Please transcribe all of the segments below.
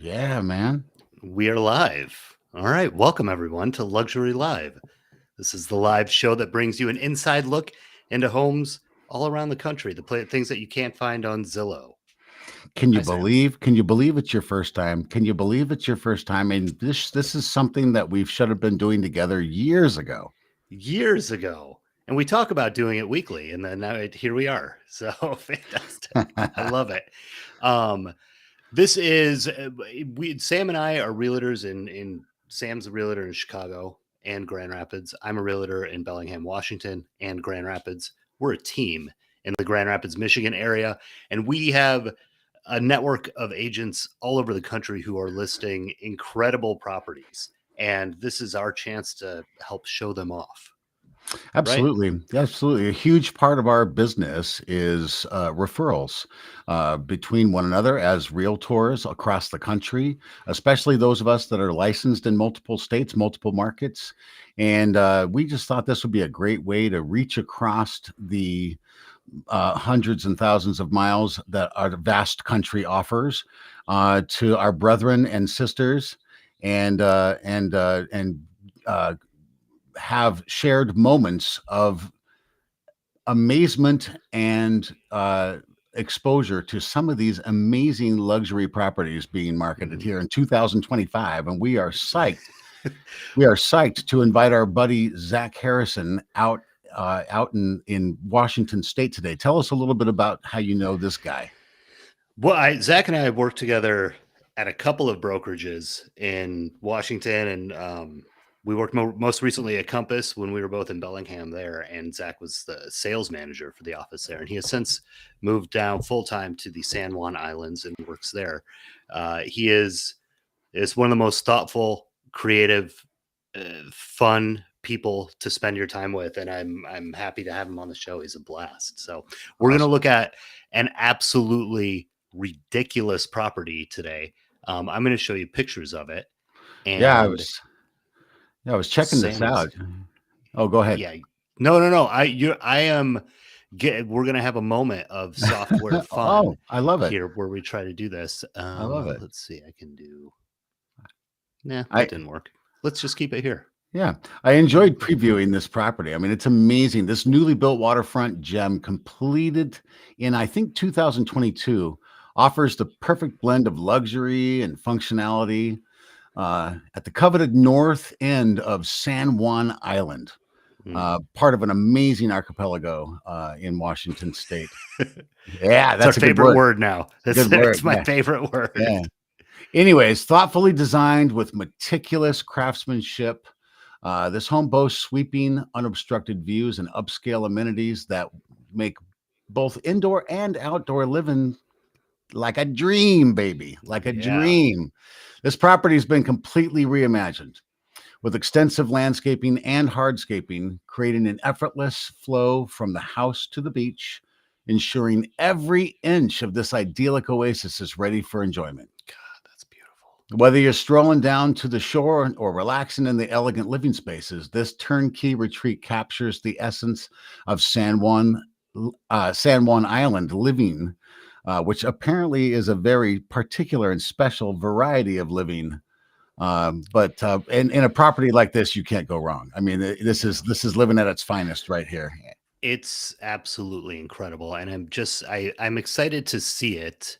Yeah, man. We are live. All right. Welcome, everyone, to Luxury Live. This is the live show that brings you an inside look into homes all around the country, things that you can't find on Zillow. Can you Hi, Sam. believe? Can you believe it's your first time? Can you believe it's your first time? And this is something that we should have been doing together years ago. Years ago. And we talk about doing it weekly, and then here we are. So fantastic. I love it. Um, this is, Sam and I are realtors in Sam's a realtor in Chicago and Grand Rapids. I'm a realtor in Bellingham, Washington and Grand Rapids. We're a team in the Grand Rapids, Michigan area, and we have a network of agents all over the country who are listing incredible properties. And this is our chance to help show them off, right? Absolutely. Absolutely. A huge part of our business is referrals between one another as realtors across the country, especially those of us that are licensed in multiple states, multiple markets. And we just thought this would be a great way to reach across the hundreds and thousands of miles that our vast country offers to our brethren and sisters, and have shared moments of amazement and exposure to some of these amazing luxury properties being marketed here in 2025. And we are psyched. We are psyched to invite our buddy Zach Harrison out in Washington State today. Tell us a little bit about how you know this guy. Well, Zach and I have worked together at a couple of brokerages in Washington, and we worked most recently at Compass when we were both in Bellingham there. And Zach was the sales manager for the office there, and he has since moved down full time to the San Juan Islands and works there. He is one of the most thoughtful, creative, fun people to spend your time with, and I'm happy to have him on the show. He's a blast. So we're going to Awesome. look at an absolutely ridiculous property today. I'm going to show you pictures of it, Yeah, and I was checking this Sam is out. Oh, go ahead. yeah. No. I am. We're going to have a moment of software fun Oh, I love it. here where we try to do this. I love it. Let's see. I can do. Nah, I that didn't work. Let's just keep it here. Yeah, I enjoyed previewing this property. I mean, it's amazing. This newly built waterfront gem, completed in, I think, 2022, offers the perfect blend of luxury and functionality at the coveted north end of San Juan Island, part of an amazing archipelago in Washington State. Yeah, It's our that's a good favorite word. word now. Good word. It's my Yeah, favorite word. yeah. Anyways, thoughtfully designed with meticulous craftsmanship. This home boasts sweeping, unobstructed views and upscale amenities that make both indoor and outdoor living like a dream, baby, like a Yeah. dream. This property has been completely reimagined with extensive landscaping and hardscaping, creating an effortless flow from the house to the beach, ensuring every inch of this idyllic oasis is ready for enjoyment. God, that's beautiful. Whether you're strolling down to the shore or relaxing in the elegant living spaces, this turnkey retreat captures the essence of San Juan Island living, which apparently is a very particular and special variety of living. But in a property like this, you can't go wrong. I mean, this is living at its finest right here. It's absolutely incredible, and I'm excited to see it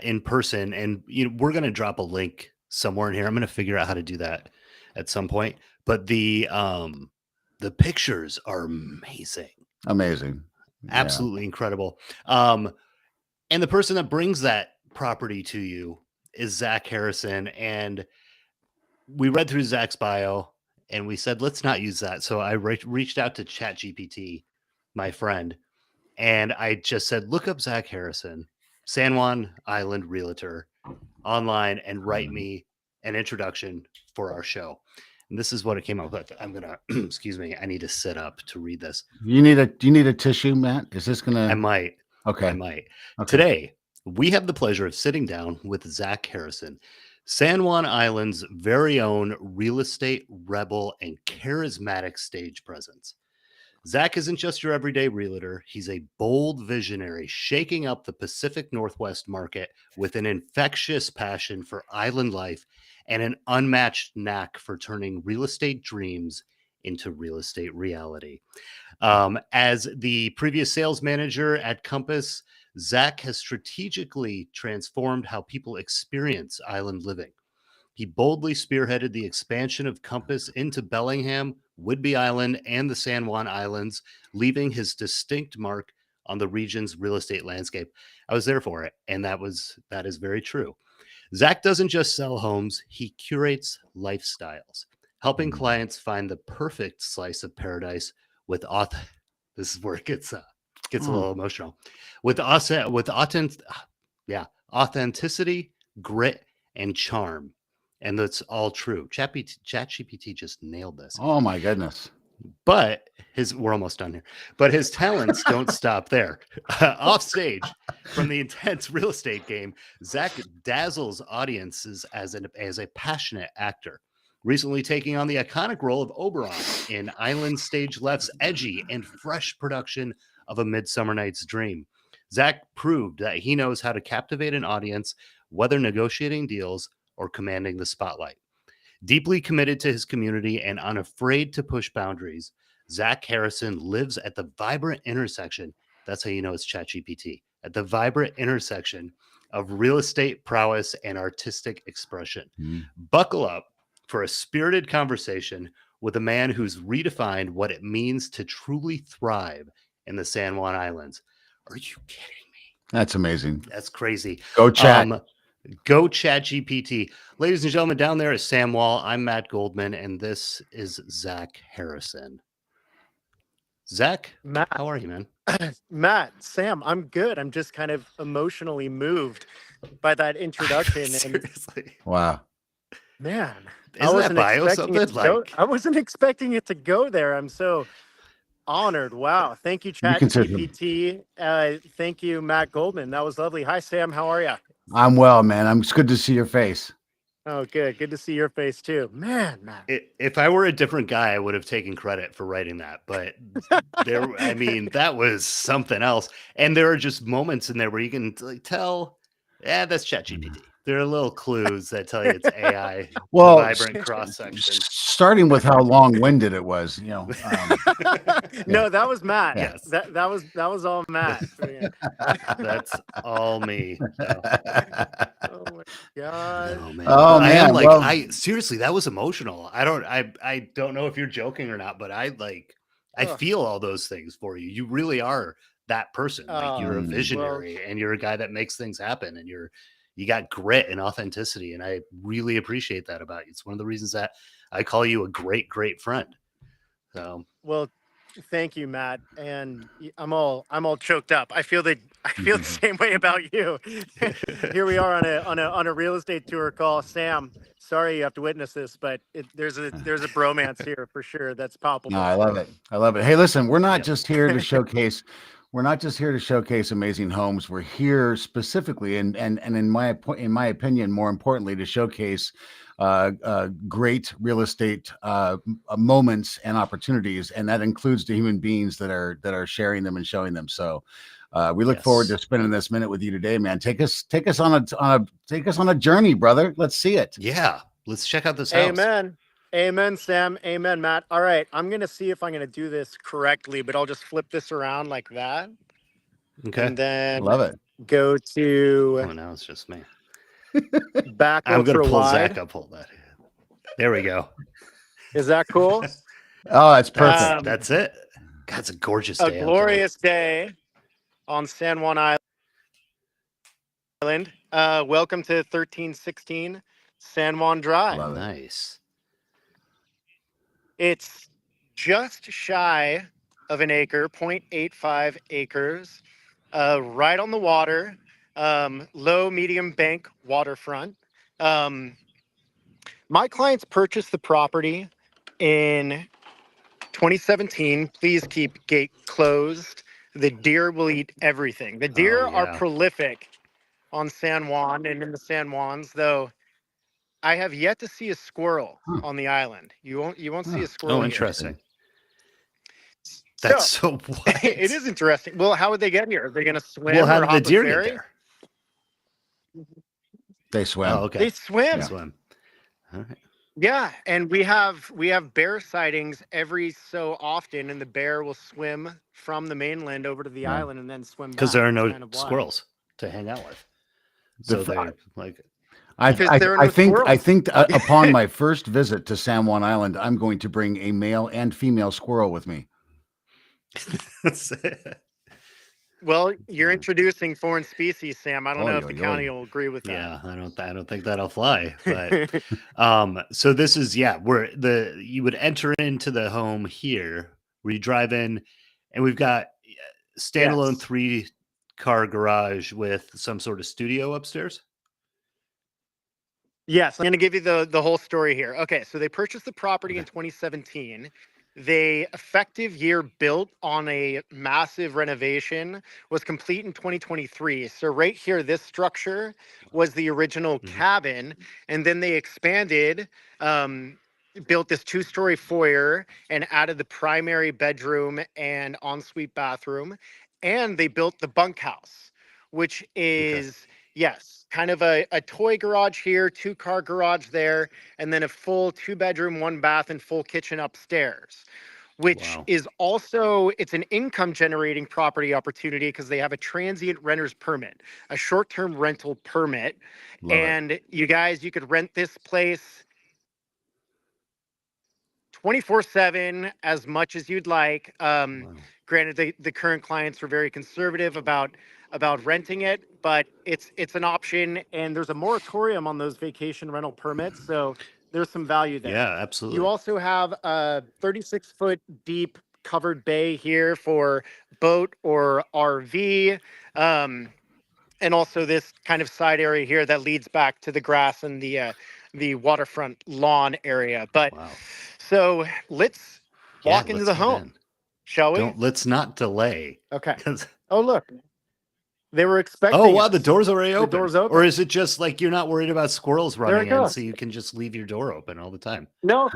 in person. And we're going to drop a link somewhere in here. I'm going to figure out how to do that at some point. But the pictures are amazing, Amazing. Yeah. absolutely incredible. And the person that brings that property to you is Zach Harrison, and we read through Zach's bio and we said, let's not use that. So I reached out to ChatGPT, my friend, and I just said, look up Zach Harrison, San Juan Island realtor online, and write me an introduction for our show. And this is what it came up with. I'm going to, excuse me, I need to sit up to read this. Do you need a tissue, Matt? Is this gonna? I might. Okay. I might. Okay. Today, we have the pleasure of sitting down with Zach Harrison, San Juan Island's very own real estate rebel and charismatic stage presence. Zach isn't just your everyday realtor. He's a bold visionary, shaking up the Pacific Northwest market with an infectious passion for island life and an unmatched knack for turning real estate dreams into real estate reality. As the previous sales manager at Compass, Zach has strategically transformed how people experience island living. He boldly spearheaded the expansion of Compass into Bellingham, Whidbey Island, and the San Juan Islands, leaving his distinct mark on the region's real estate landscape. I was there for it, and that is very true. Zach doesn't just sell homes, he curates lifestyles, helping clients find the perfect slice of paradise with this is where it gets a little emotional. With us with authenticity, grit, and charm. And that's all true. ChatGPT just nailed this. Oh my goodness. But we're almost done here. But his talents don't stop there. Off stage, from the intense real estate game, Zach dazzles audiences as a passionate actor. Recently taking on the iconic role of Oberon in Island Stage Left's edgy and fresh production of A Midsummer Night's Dream. Zach proved that he knows how to captivate an audience, whether negotiating deals or commanding the spotlight. Deeply committed to his community and unafraid to push boundaries, Zach Harrison lives at the vibrant intersection. That's how you know it's ChatGPT. At the vibrant intersection of real estate prowess and artistic expression. Buckle up for a spirited conversation with a man who's redefined what it means to truly thrive in the San Juan Islands. Are you kidding me? That's amazing. That's crazy. Go chat. Go ChatGPT. Ladies and gentlemen, down there is Sam Wall. I'm Matt Goldman, and this is Zach Harrison. Zach, Matt, how are you, man? Matt, Sam, I'm good. I'm just kind of emotionally moved by that introduction. Seriously. Wow. Man, Isn't that bio something? I wasn't expecting it to go there. I'm so honored. Wow. Thank you, ChatGPT. Thank you, Matt Goldman. That was lovely. Hi, Sam. How are you? I'm well, man. It's good to see your face. Oh, good. Good to see your face too. Man, Matt. If I were a different guy, I would have taken credit for writing that. But that was something else. And there are just moments in there where you can tell, that's ChatGPT. There are little clues that tell you it's AI. Well, vibrant cross section. Starting with how long-winded it was, No, that was Matt. Yes, that was all Matt. That's all me. So. Oh my god. Oh man. Oh man. I seriously, that was emotional. I don't know if you're joking or not, but I feel all those things for you. You really are that person. You're a visionary and you're a guy that makes things happen, and you got grit and authenticity, and I really appreciate that about you. It's one of the reasons that I call you a great, great friend. So well, thank you, Matt. And I'm all choked up. I feel the same way about you. Here we are on a real estate tour call. Sam, sorry you have to witness this, but there's a bromance here for sure. That's palpable. No, I love it. Hey, listen, we're not just here to showcase. We're not just here to showcase amazing homes. We're here specifically, and in my opinion, more importantly, to showcase great real estate moments and opportunities, and that includes the human beings that are sharing them and showing them. So we look forward to spending this minute with you today, man. Take us on a journey, brother. Let's see it. Yeah, let's check out this house. Amen, Sam. Amen, Matt. All right, I'm gonna see if I'm gonna do this correctly, but I'll just flip this around like that. Okay. And then love it. Go to. Oh, now it's just me. Back. I'm gonna pull wide. Zach up. Hold that. There we go. Is that cool? Oh, that's perfect. That's it. God, it's a gorgeous day. A glorious day on San Juan Island. Welcome to 1316 San Juan Drive. Love it. Nice. It's just shy of an acre, 0.85 acres, right on the water, low, medium bank waterfront. My clients purchased the property in 2017. Please keep gate closed. The deer will eat everything. The deer are prolific on San Juan and in the San Juans, though. I have yet to see a squirrel on the island. You won't see a squirrel. Oh, interesting. That's so what? It is interesting. Well, how would they get here? Are they going to swim? Well, how or did the hop a deer get ferry? there? They swim. Oh, okay. They swim. They swim. All right. Yeah, and we have bear sightings every so often, and the bear will swim from the mainland over to the Yeah. island and then swim back. Because there are It's no kind of wild. squirrels to hang out with. The So f- they're like, Because there are no I think squirrels. upon my first visit to San Juan Island, I'm going to bring a male and female squirrel with me. Well, you're introducing foreign species, Sam. I don't know if the Oy, oy, county oy. will agree with that. yeah, I don't think that'll fly. But so this is where you would enter into the home here, where you drive in, and we've got standalone Yes. 3-car garage with some sort of studio upstairs. Yes, I'm going to give you the whole story here. Okay, so they purchased the property in 2017. They effective year built on a massive renovation was complete in 2023. So right here, this structure was the original cabin, and then they expanded, built this 2-story foyer and added the primary bedroom and ensuite bathroom, and they built the bunkhouse, which is yes, kind of a toy garage here, 2-car garage there, and then a full 2-bedroom, 1-bath, and full kitchen upstairs, which Wow. is also, it's an income generating property opportunity because they have a transient renter's permit, a short-term rental permit. Love it. And you guys, you could rent this place 24/7 as much as you'd like. Granted, the current clients were very conservative about renting it, but it's an option, and there's a moratorium on those vacation rental permits, so there's some value there. Yeah, absolutely. You also have a 36-foot deep covered bay here for boat or RV. And also this kind of side area here that leads back to the grass and the waterfront lawn area. But Wow. so let's walk into let's the get home, in. shall we? Let's not delay. Okay. 'Cause- Oh, look. They were expecting Oh, wow, us. the door's already The open. door's open. Or is it just like you're not worried about squirrels There running it in, goes. so you can just leave your door open all the time? No,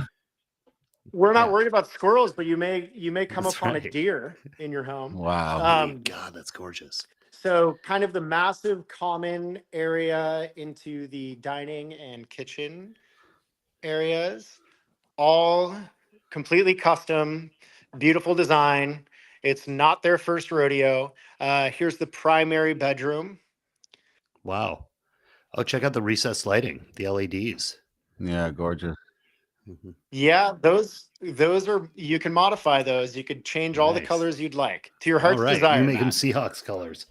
we're not Yeah. worried about squirrels, but you may come That's upon a right. deer in your home. Wow. God, that's gorgeous. So kind of the massive common area into the dining and kitchen areas, all completely custom, beautiful design. It's not their first rodeo. Here's the primary bedroom. Wow. Oh, check out the recessed lighting, the LEDs. Yeah, gorgeous. Yeah, those are, you can modify those. You could change all the Nice. colors you'd like to your All heart's right, desire. you make them Matt. Seahawks colors.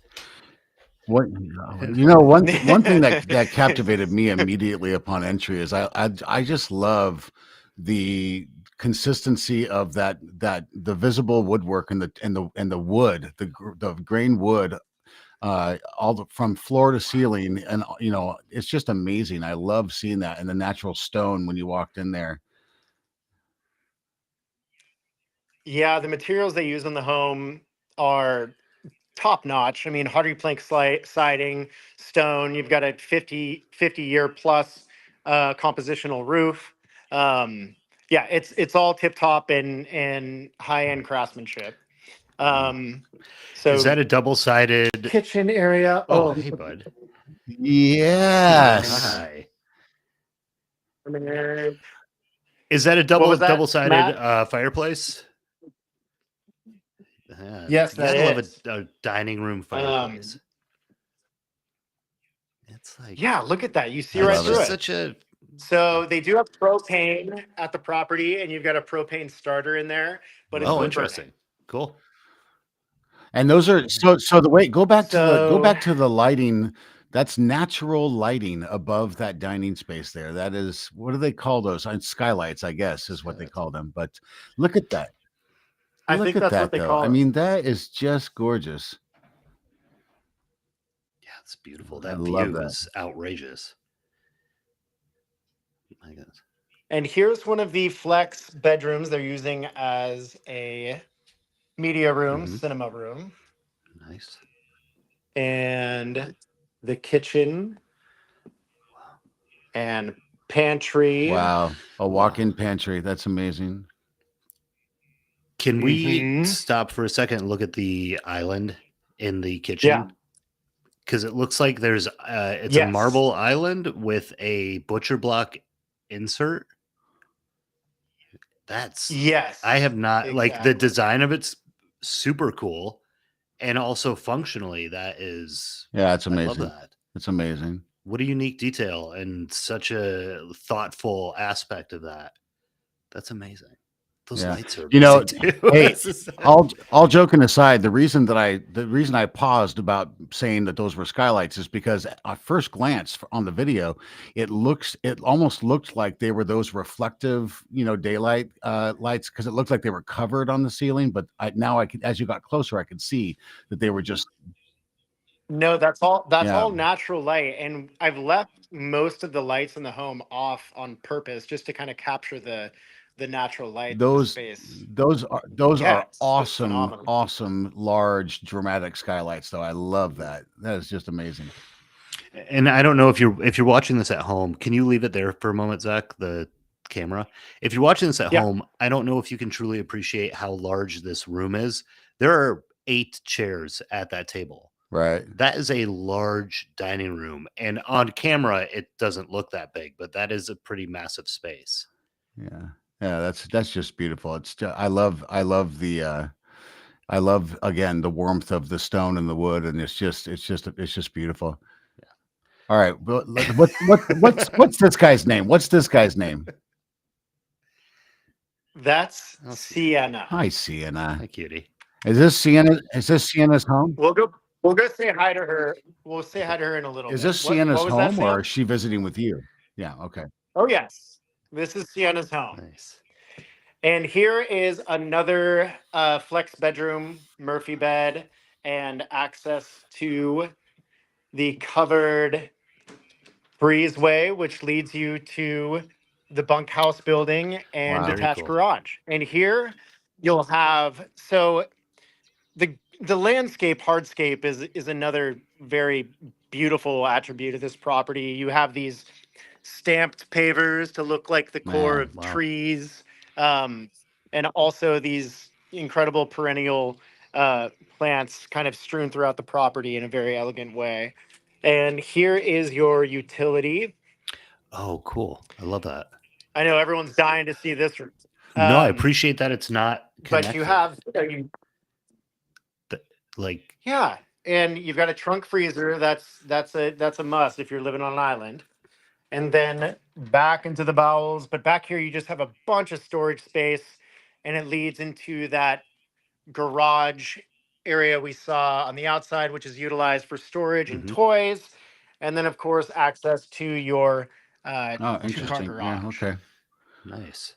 What one thing that captivated me immediately upon entry is I just love the consistency of that the visible woodwork and the wood, the grain wood, from floor to ceiling, and it's just amazing. I love seeing that, and the natural stone when you walked in there. Yeah, the materials they use in the home are top notch. I mean, hardy plank siding, stone. You've got a 50-year plus compositional roof. Yeah, it's all tip top and high end craftsmanship. So Is that a double-sided? kitchen area? Oh, hey, bud. Yes. Hi. I mean, Is that a What was that, double-sided Matt? fireplace? Yes, you that gotta love is. a dining room fireplace. It's like, Yeah, look at that. You see I right love through it. it. such a So they do have propane at the property, and you've got a propane starter in there. But it's wood burning. interesting. Cool. And those are so the way go back So- to the lighting. That's natural lighting above that dining space there. That is, what do they call those? Skylights, I guess, is what they call them. But look at that. I Look think at that's that, what they though. call I it. mean, that is just gorgeous. Yeah, it's beautiful. I That love view that. is outrageous. My goodness. And here's one of the flex bedrooms they're using as a media room, cinema room, Nice. and the kitchen and pantry. Wow, a walk-in pantry. That's amazing. Can we Mhm. stop for a second and look at the island in the Yeah. kitchen? Because it looks like there's it's a Yes. marble island with a butcher block insert. That's Yes. I have not like the Exactly. design of it's super cool, and also functionally that is Yeah, it's I love amazing. that. It's amazing. What a unique detail and such a thoughtful aspect of that. That's amazing. Those Yeah. lights are You know, amazing too. hey, This is- all joking aside, the reason I paused about saying that those were skylights is because at first glance on the video, it almost looked like they were those reflective, daylight lights, because it looked like they were covered on the ceiling. But as you got closer, I could see that they were just No, that's all. That's yeah. all natural light, and I've left most of the lights in the home off on purpose, just to kind of capture the natural light in the Those space. those Yeah, are it's awesome, phenomenal. awesome, large, dramatic skylights, though. I love that. That is just amazing. And I don't know if you're watching this at home. Can you leave it there for a moment, Zach? The camera. If you're watching this at Yeah. home, I don't know if you can truly appreciate how large this room is. There are 8 chairs at that table. Right. That is a large dining room, and on camera it doesn't look that big, but that is a pretty massive space. Yeah. Yeah, that's just beautiful. I love I love again the warmth of the stone and the wood, and it's just beautiful. Yeah. All right. What's this guy's name? What's this guy's name? That's I'll see. Sienna. Hi, Sienna. Hi, cutie. Is this Sienna's home? We'll go say hi to her. We'll say hi to her in a little Is bit. this Sienna's what was that, home, or Sam? is she visiting with you? Yeah, okay. Oh yes, this is Sienna's home. Nice. And here is another flex bedroom, Murphy bed, and access to the covered breezeway, which leads you to the bunkhouse building and Wow. Very detached cool. garage. And here you'll have the landscape hardscape is another very beautiful attribute of this property. You have these stamped pavers to look like the core Man, of wow. trees, and also these incredible perennial plants kind of strewn throughout the property in a very elegant way. And here is your utility. Oh, cool. I love that. I know everyone's dying to see this. No, I appreciate that it's not But you connected. have, Like, yeah, and you've got a trunk freezer. That's a must if you're living on an island. And then back into the bowels. But back here, you just have a bunch of storage space, and it leads into that garage area we saw on the outside, which is utilized for storage and Mhm. toys. And then, of course, access to your Oh, two-car interesting. Yeah, garage. okay. Nice.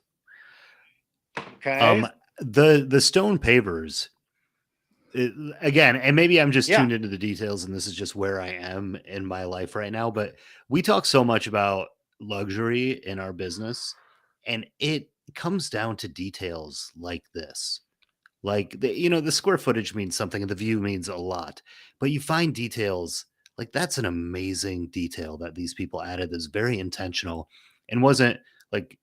Okay. The stone pavers, again, and maybe I'm just Yeah. tuned into the details, and this is just where I am in my life right now. But we talk so much about luxury in our business, and it comes down to details like this. Like the square footage means something, and the view means a lot. But you find details like that's an amazing detail that these people added. That's very intentional, and wasn't like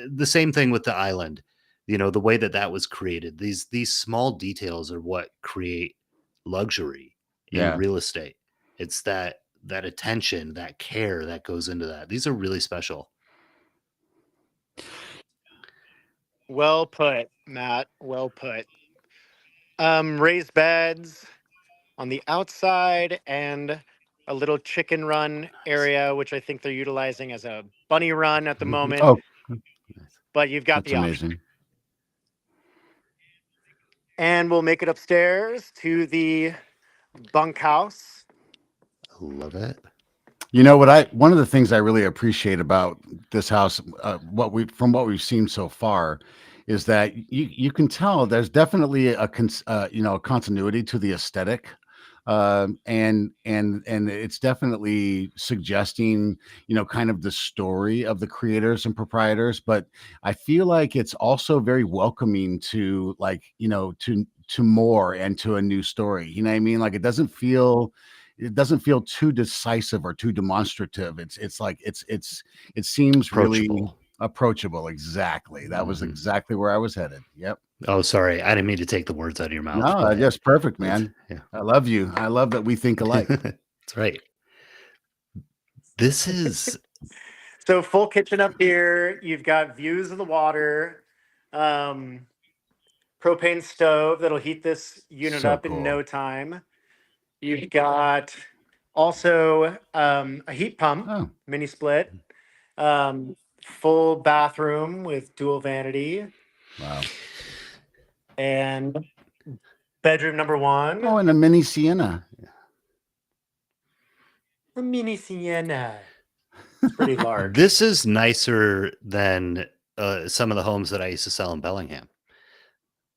the same thing with the island. The way that was created. These small details are what create luxury in Yeah. real estate. It's that attention, that care that goes into that. These are really special. Well put, Matt. Well put. Raised beds on the outside and a little chicken run area, which I think they're utilizing as a bunny run at the moment. Oh, But you've got that's the option. amazing. And we'll make it upstairs to the bunkhouse. I love it. One of the things I really appreciate about this house, what we've seen so far, is that you can tell there's definitely a continuity to the aesthetic, and it's definitely suggesting kind of the story of the creators and proprietors. But I feel like it's also very welcoming to to more and to a new story. You know what I mean? Like it doesn't feel too decisive or too demonstrative. It seems really Approachable. Approachable. Exactly. That was exactly where I was headed. Yep. Oh, sorry. I didn't mean to take the words out of your mouth. No, that's perfect, man. Yeah. I love you. I love that we think alike. That's right. This is So full kitchen up here. You've got views of the water. Propane stove that'll heat this unit So up in cool. no time. You've got also a heat pump, Oh, mini split, full bathroom with dual vanity, wow. and bedroom number one, Oh, and a mini Sienna. a mini Sienna. It's pretty large. this is nicer than some of the homes that I used to sell in Bellingham.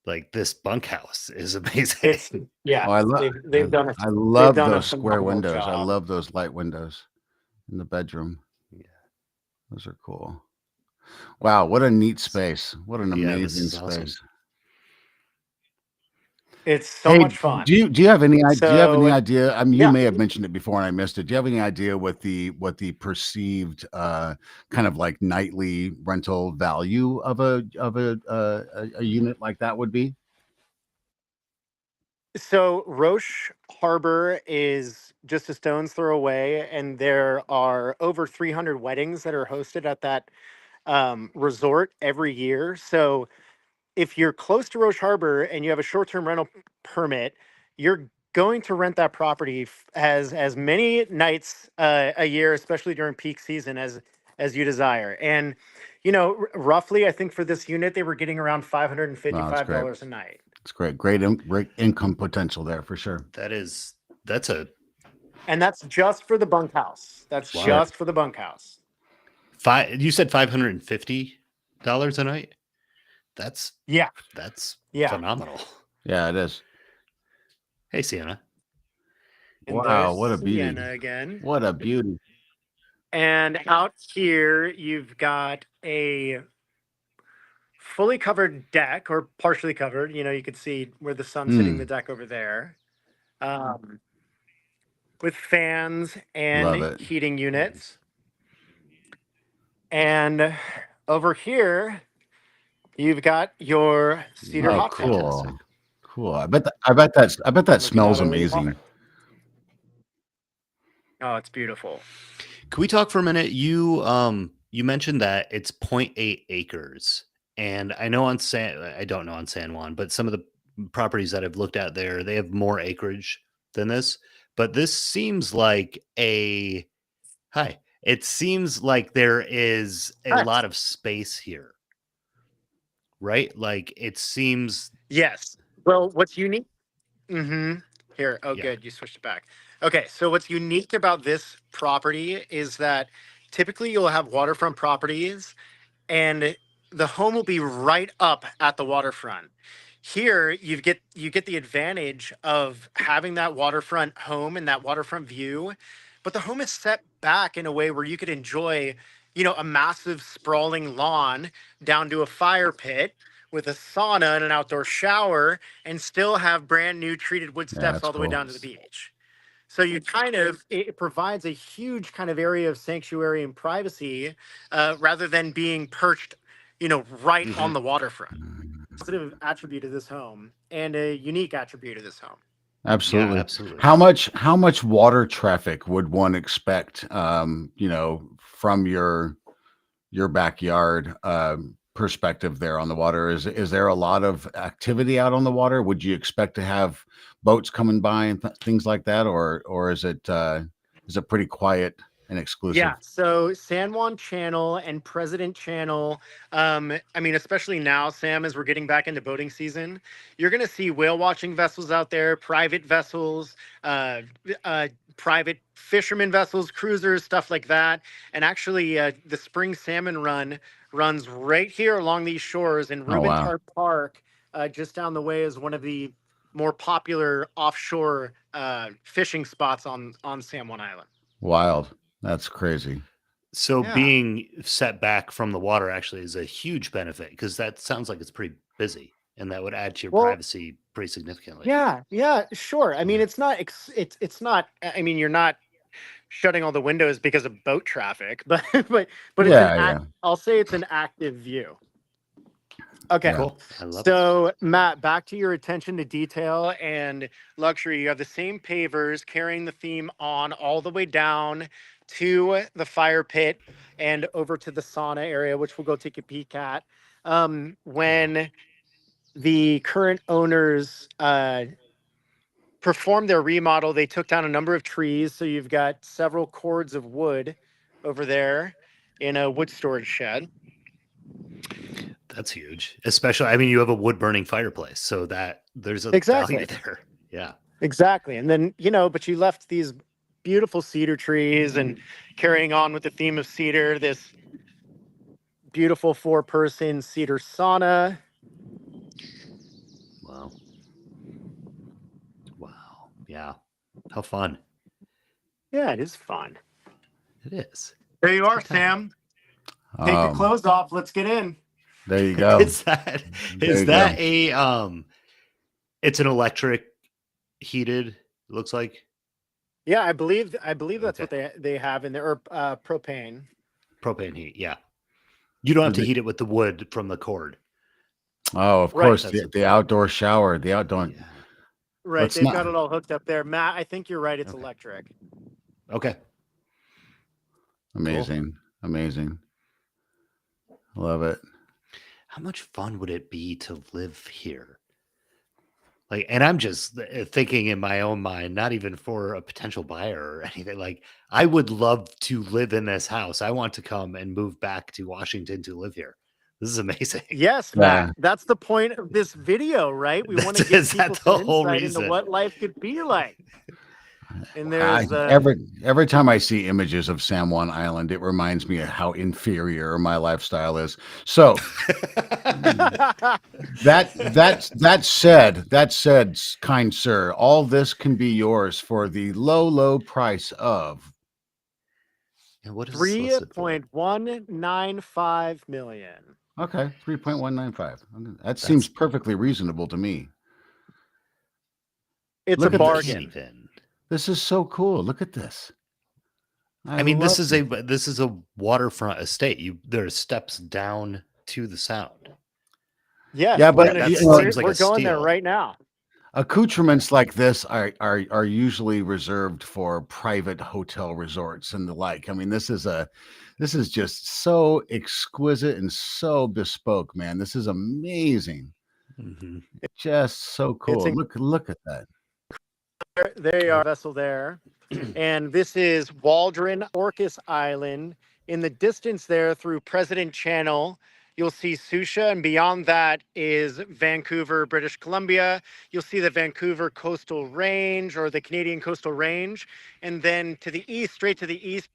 Like this bunkhouse is amazing. It's yeah. Oh, I love. They've done. I love done a those square phenomenal windows. I job. love those light windows in the bedroom. Yeah. Those are cool. Wow, what a neat space. What an Yeah, this amazing is awesome. space. It's so much fun. Do you have any idea? Do you have any So, idea? I mean, you yeah. may have mentioned it before and I missed it. Do you have any idea what the perceived kind of like nightly rental value of a unit like that would be? So Roche Harbor is just a stone's throw away, and there are over 300 weddings that are hosted at that resort every year. So if you're close to Roche Harbor and you have a short-term rental permit, you're going to rent that property as many nights a year, especially during peak season, as you desire. And you know, roughly, I think for this unit, they were getting around $555 a night. It's great. Great income potential there for sure. And that's just for the bunkhouse. That's Wow. just for the bunkhouse. You said $550 a night? That's Yeah. phenomenal. Yeah, it is. Hey, Sienna. And Wow, there's what a beauty. Sienna again. What a beauty. And out here, you've got a fully covered deck, or partially covered. You know, you could see where the sun's hitting the deck over there, with fans Love and it. heating units. And over here, you've got your cedar hot tub. Cool. Cool. I bet that smells amazing. Oh, it's beautiful. Can we talk for a minute? You mentioned that it's 0.8 acres. And I know I don't know on San Juan, but some of the properties that I've looked at there, they have more acreage than this. But this seems like it seems like there is a lot of space here. Right? Like it seems. Yes. Well, what's unique? Here. Oh, good. You switched it back. Okay. So what's unique about this property is that typically you'll have waterfront properties and the home will be right up at the waterfront. Here you get the advantage of having that waterfront home and that waterfront view, but the home is set back in a way where you could enjoy, you know, a massive sprawling lawn down to a fire pit with a sauna and an outdoor shower and still have brand new treated wood steps all the way down to the beach. So you it provides a huge kind of area of sanctuary and privacy rather than being perched, you know, right on the waterfront. Positive attribute of this home and a unique attribute of this home. Absolutely. Yeah, absolutely. How much water traffic would one expect, you know, from your backyard perspective there on the water? Is there a lot of activity out on the water? Would you expect to have boats coming by and things like that, or is it pretty quiet and exclusive? Yeah, so San Juan Channel and President Channel, I mean, especially now, Sam, as we're getting back into boating season, you're going to see whale watching vessels out there, private vessels, private fisherman vessels, cruisers, stuff like that. And actually, the spring salmon run runs right here along these shores, and Rubentart Park, just down the way, is one of the more popular offshore fishing spots on San Juan Island. Wild. That's crazy. So being set back from the water actually is a huge benefit, because that sounds like it's pretty busy, and that would add to your privacy pretty significantly. Yeah, sure. I mean, it's not. I mean, you're not shutting all the windows because of boat traffic, but it's Yeah. I'll say it's an active view. Okay. Yeah. Cool. I love it. So, Matt, back to your attention to detail and luxury. You have the same pavers carrying the theme on all the way down to the fire pit and over to the sauna area, which we'll go take a peek at. When the current owners performed their remodel, they took down a number of trees. So you've got several cords of wood over there in a wood storage shed. That's huge. Especially, I mean, you have a wood burning fireplace, so that there's a Exactly. value there. Yeah. Exactly. And then, but you left these beautiful cedar trees and carrying on with the theme of cedar, this beautiful 4-person cedar sauna. Wow. Wow. Yeah. How fun. Yeah, it is fun. It is. There you are, Good time. Sam. Take your clothes off. Let's get in. There you go. Is There you that go. a it's an electric heated, it looks like? Yeah, I believe that's Okay. what they have in there, or propane. Propane heat, yeah. You don't have to Is it- heat it with the wood from the cord. Oh, of Right. course, That's the outdoor shower, the outdoor. Yeah. Right. Let's They've not- got it all hooked up there. Matt, I think you're right. It's Okay. electric. Okay. Amazing. Love it. How much fun would it be to live here? Like, and I'm just thinking in my own mind, not even for a potential buyer or anything. Like, I would love to live in this house. I want to come and move back to Washington to live here. This is amazing. Yes, Yeah. Matt. That's the point of this video, right? We want to That's- give is that people the some whole insight reason? into what life could be like. And I, there's every time I see images of San Juan Island, it reminds me of how inferior my lifestyle is. So that said, kind sir, all this can be yours for the low price of And what is this listed for? 3.195 million. 3.195. That seems perfectly reasonable to me. It's Look a at this. bargain. Even. This is so cool. Look at this. I mean, love this is a waterfront estate. There's steps down to the sound. Yes, Yeah, we're but gonna- you we're, know, seems like we're a going there steal. right now. accoutrements like this are usually reserved for private hotel resorts and the like. I mean, this is just so exquisite and so bespoke, man. This is amazing. Mhm. Just so cool. Look at that. There you are, vessel there. And this is Waldron Orcas Island. In the distance there through President Channel, you'll see Susha, and beyond that is Vancouver, British Columbia. You'll see the Vancouver Coastal Range or the Canadian Coastal Range. And then to the east, straight to the east,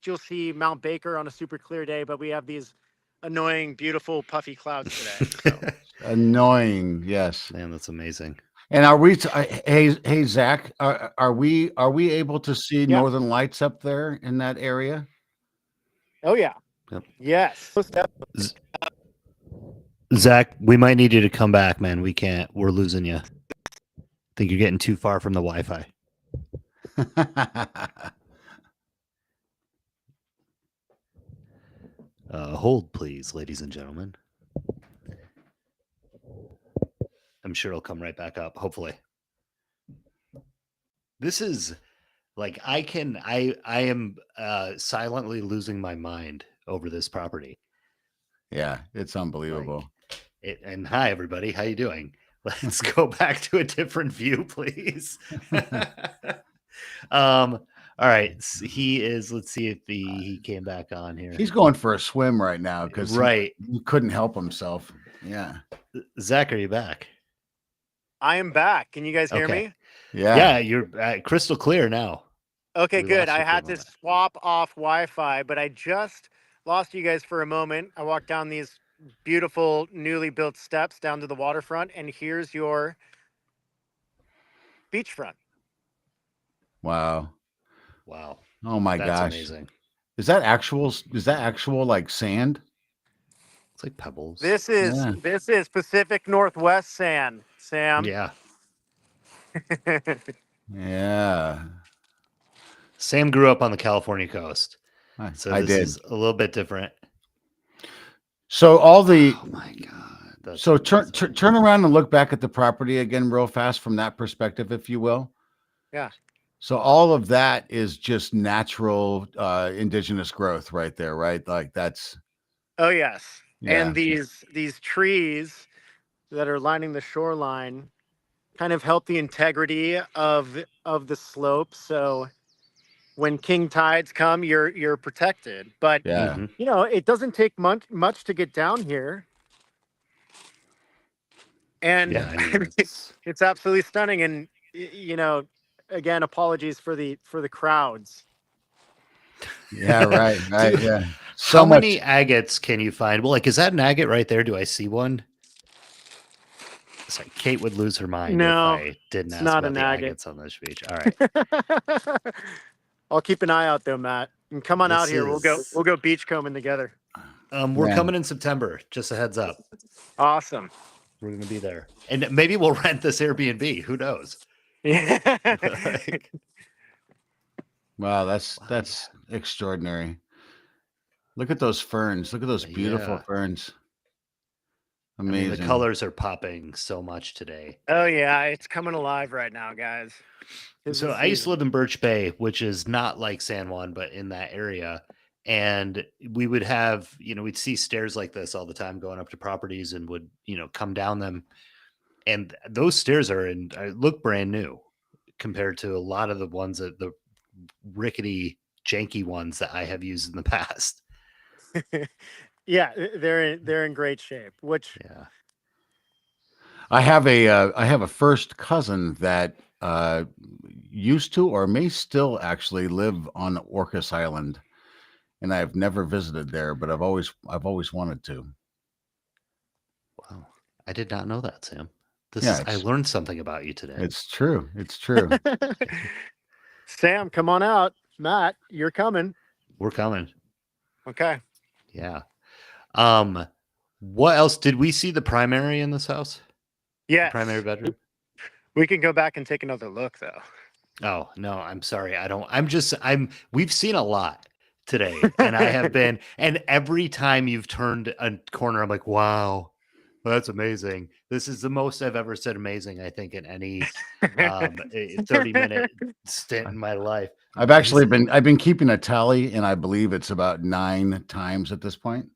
you'll see Mount Baker on a super clear day, but we have these annoying, beautiful, puffy clouds today. So. Annoying, yes. Man, that's amazing. And are we? Hey, Zach, are we able to see Yeah. Northern Lights up there in that area? Oh, yeah. Yep. Yes. Zach, we might need you to come back, man. We can't. We're losing you. I think you're getting too far from the Wi-Fi. Hold, please, ladies and gentlemen. I'm sure it'll come right back up, hopefully. This is like I am silently losing my mind over this property. Yeah, it's unbelievable. And hi everybody, how you doing? Let's go back to a different view, please. All right, he is. Let's see if he came back on here. He's going for a swim right now because Right, he couldn't help himself. Yeah, Zach, are you back? I am back. Can you guys hear Okay. me? Yeah, you're crystal clear now. Okay, We good. lost I you for a had to moment. swap off Wi-Fi, but I just lost you guys for a moment. I walked down these beautiful, newly built steps down to the waterfront, and here's your beachfront. wow. Wow, Oh my that's gosh, amazing. is that actual? Like sand? It's like pebbles. This is Yeah. Pacific Northwest sand, Sam. Yeah, Yeah. Sam grew up on the California coast, so I this did. is a little bit different. So all the Oh my god! That's so amazing. turn around and look back at the property again real fast from that perspective, if you will. Yeah. So all of that is just natural indigenous growth right there, right? Like that's Oh yes. yeah. And these trees that are lining the shoreline kind of help the integrity of the slope. So when king tides come, you're protected. But Yeah. Mhm. you know, it doesn't take much to get down here. And Yeah, I mean, it's absolutely stunning. And you know, again, apologies for the crowds. Yeah, right, right. Dude, Yeah. how So much. many agates can you find? Well, like, is that an agate right there? Do I see one? Sorry, Kate would lose her mind if No, I didn't it's ask not about an the agate. agates on this beach. All right, I'll keep an eye out though, Matt. And come on out this here. is. We'll go beachcombing together. We're Man. coming in September. Just a heads up, Awesome. we're gonna be there, and maybe we'll rent this Airbnb. Who knows? Like, Wow, that's wow, extraordinary. Look at those ferns. Look at those beautiful yeah. ferns. I mean, the Amazing. colors are popping so much today. Oh yeah, it's coming alive right now, guys. So I used to live in Birch Bay, which is not like San Juan, but in that area. And we would have, we'd see stairs like this all the time going up to properties and would, come down them. And those stairs look brand new compared to a lot of the ones the rickety, janky ones that I have used in the past. Yeah, they're in great shape. Which Yeah. I have a first cousin that used to or may still actually live on Orcas Island, and I've never visited there, but I've always wanted to. Wow. I did not know that, Sam. Yeah, I learned something about you today. it's true. It's true. Sam, come on out. Matt, you're coming. We're coming. Okay. Yeah. What else did we see the primary in this house? Yeah. Primary bedroom? We can go back and take another look though. Oh, no, I'm sorry. We've seen a lot today, and I have been, and every time you've turned a corner, I'm like, wow, that's amazing. This is the most I've ever said amazing, I think, in any 30-minute stint in my life. I've actually I've been keeping a tally, and I believe it's about 9 times at this point.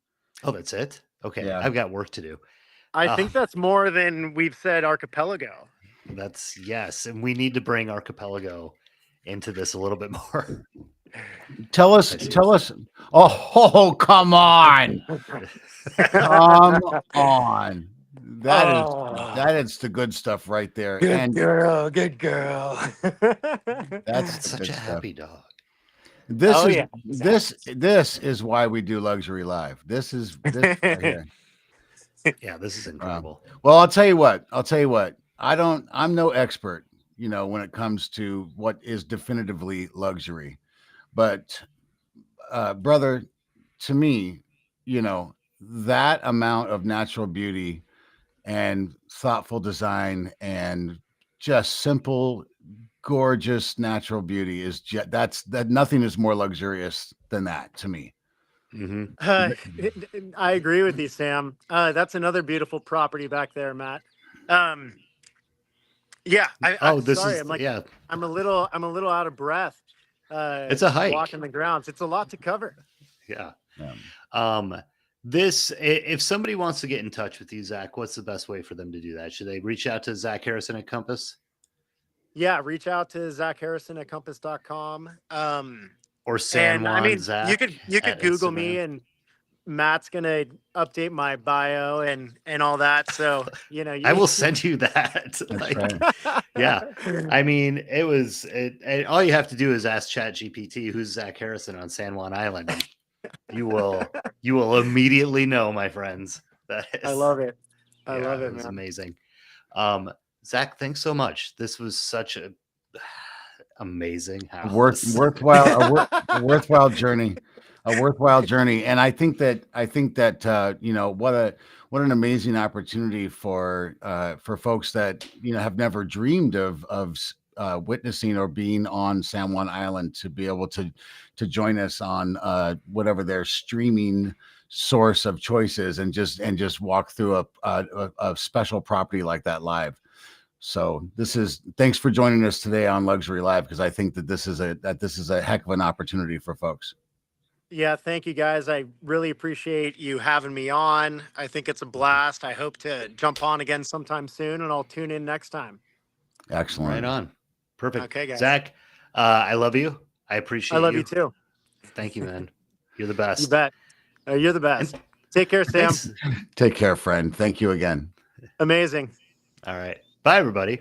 Oh, that's it? Okay. Yeah. I've got work to do. I think that's more than we've said archipelago. Yes. And we need to bring archipelago into this a little bit more. Tell us. Oh, come on. Come on. That is the good stuff right there. Good girl. That's Such a happy dog. This is why we do Luxury Live. This right here. Yeah, this is incredible. Well, I'll tell you what. I'm no expert, when it comes to what is definitively luxury. But brother, to me, that amount of natural beauty and thoughtful design and just simple, gorgeous natural beauty is that nothing is more luxurious than that to me. Mm-hmm. I agree with you, Sam. That's another beautiful property back there, Matt. Yeah. I'm a little out of breath. It's a hike. Walking the grounds. It's a lot to cover. Yeah. If somebody wants to get in touch with you, Zach, what's the best way for them to do that? Should they reach out to Zach Harrison at Compass? Yeah, reach out to Zach Harrison at compass.com. Or San Juan Zach. You could Google Instagram. me, and Matt's gonna update my bio and all that. So I will send you that. Right. Yeah, I mean, all you have to do is ask ChatGPT who's Zach Harrison on San Juan Island. And you will immediately know, my friends. I love it. I love it, man. It's man. amazing. Zach, thanks so much. This was such a amazing house. Worthwhile journey. A worthwhile journey. And I think that what an amazing opportunity for folks that have never dreamed of witnessing or being on San Juan Island to be able to join us on whatever their streaming source of choice is, and just walk through a special property like that live. So thanks for joining us today on Luxury Live, because I think that this is a heck of an opportunity for folks. Yeah, thank you guys. I really appreciate you having me on. I think it's a blast. I hope to jump on again sometime soon, and I'll tune in next time. Excellent. Right on. Perfect. Okay, guys. Zach, I love you. I appreciate you. I love you too. Thank you, man. You're the best. You bet. You're the best. Take care, Sam. Thanks. Take care, friend. Thank you again. Amazing. All right. Bye, everybody.